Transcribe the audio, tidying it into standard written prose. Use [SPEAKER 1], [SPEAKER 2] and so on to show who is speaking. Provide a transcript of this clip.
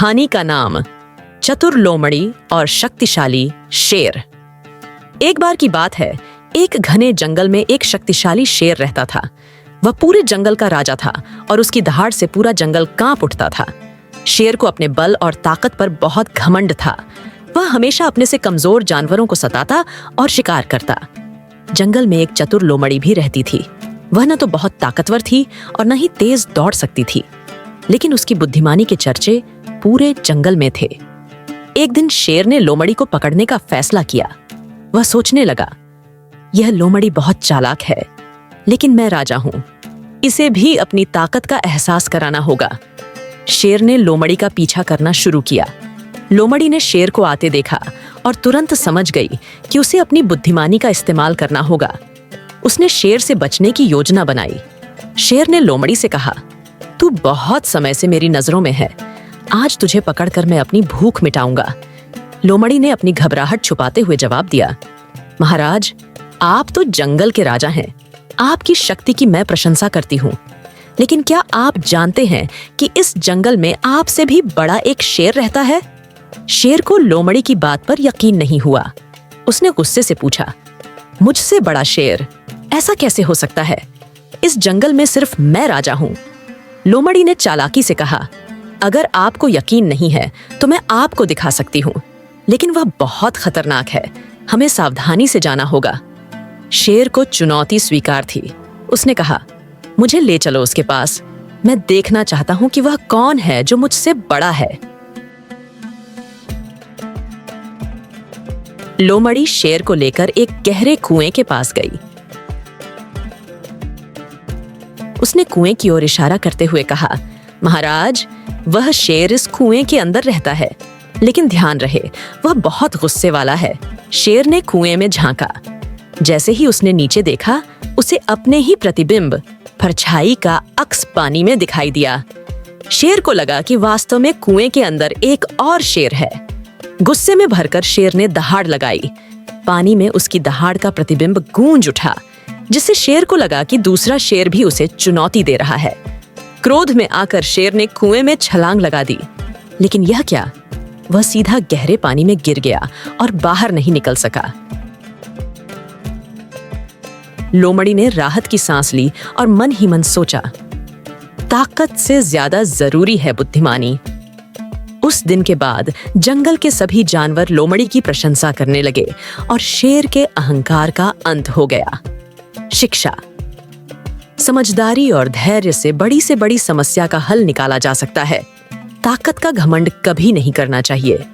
[SPEAKER 1] कहानी का नाम चतुर लोमड़ी और शक्तिशाली शेर। एक बार की बात है, एक घने जंगल में एक शक्तिशाली शेर रहता था। वह पूरे जंगल का राजा था और उसकी दहाड़ से पूरा जंगल कांप उठता था। शेर को अपने बल और ताकत पर बहुत घमंड था। वह हमेशा अपने से कमजोर जानवरों को सताता और शिकार करता। जंगल में एक चतुर लोमड़ी भी रहती थी। वह न तो बहुत ताकतवर थी और न ही तेज दौड़ सकती थी, लेकिन उसकी बुद्धिमानी के चर्चे पूरे जंगल में थे। एक दिन शेर ने लोमड़ी को पकड़ने का फैसला किया। वह सोचने लगा, यह लोमड़ी बहुत चालाक है, लेकिन मैं राजा हूं, इसे भी अपनी ताकत का एहसास कराना होगा। शेर ने लोमड़ी का पीछा करना शुरू किया। लोमड़ी ने शेर को आते देखा और तुरंत समझ गई कि उसे अपनी बुद्धिमानी का इस्तेमाल करना होगा। उसने शेर से बचने की योजना बनाई। शेर ने लोमड़ी से कहा, तू बहुत समय से मेरी नजरों में है, आज तुझे पकड़कर मैं अपनी भूख मिटाऊंगा। लोमड़ी ने अपनी घबराहट छुपाते हुए जवाब दिया, महाराज, आप तो जंगल के राजा हैं, आपकी शक्ति की मैं प्रशंसा करती हूँ, लेकिन क्या आप जानते हैं कि इस जंगल में आपसे भी बड़ा एक शेर रहता है? शेर को लोमड़ी की बात पर यकीन नहीं हुआ। उसने गुस्से से पूछा, मुझसे बड़ा शेर? ऐसा कैसे हो सकता है? इस जंगल में सिर्फ मैं राजा हूँ। लोमड़ी ने चालाकी से कहा, अगर आपको यकीन नहीं है तो मैं आपको दिखा सकती हूँ, लेकिन वह बहुत खतरनाक है, हमें सावधानी से जाना होगा। शेर को चुनौती स्वीकार थी। उसने कहा, मुझे ले चलो उसके पास, मैं देखना चाहता हूँ कि वह कौन है जो मुझसे बड़ा है। लोमड़ी शेर को लेकर एक गहरे कुएं के पास गई। उसने कुएं की ओर इशारा करते हुए कहा, महाराज, वह शेर इस कुएं के अंदर रहता है, लेकिन ध्यान रहे, वह बहुत गुस्से वाला है। शेर ने कुएं में झांका। जैसे ही उसने नीचे देखा, उसे अपने ही प्रतिबिंब, परछाई का अक्स पानी में दिखाई दिया। शेर को लगा कि वास्तव में कुएं के अंदर एक और शेर है। गुस्से में भरकर शेर ने दहाड़ लगाई। पानी में उसकी दहाड़ का प्रतिबिंब गूंज उठा, जिससे शेर को लगा कि दूसरा शेर भी उसे चुनौती दे रहा है। क्रोध में आकर शेर ने कुएं में छलांग लगा दी, लेकिन यह क्या, वह सीधा गहरे पानी में गिर गया और बाहर नहीं निकल सका। लोमड़ी ने राहत की सांस ली और मन ही मन सोचा, ताकत से ज्यादा जरूरी है बुद्धिमानी। उस दिन के बाद जंगल के सभी जानवर लोमड़ी की प्रशंसा करने लगे और शेर के अहंकार का अंत हो गया। शिक्षा। समझदारी और धैर्य से बड़ी समस्या का हल निकाला जा सकता है। ताकत का घमंड कभी नहीं करना चाहिए।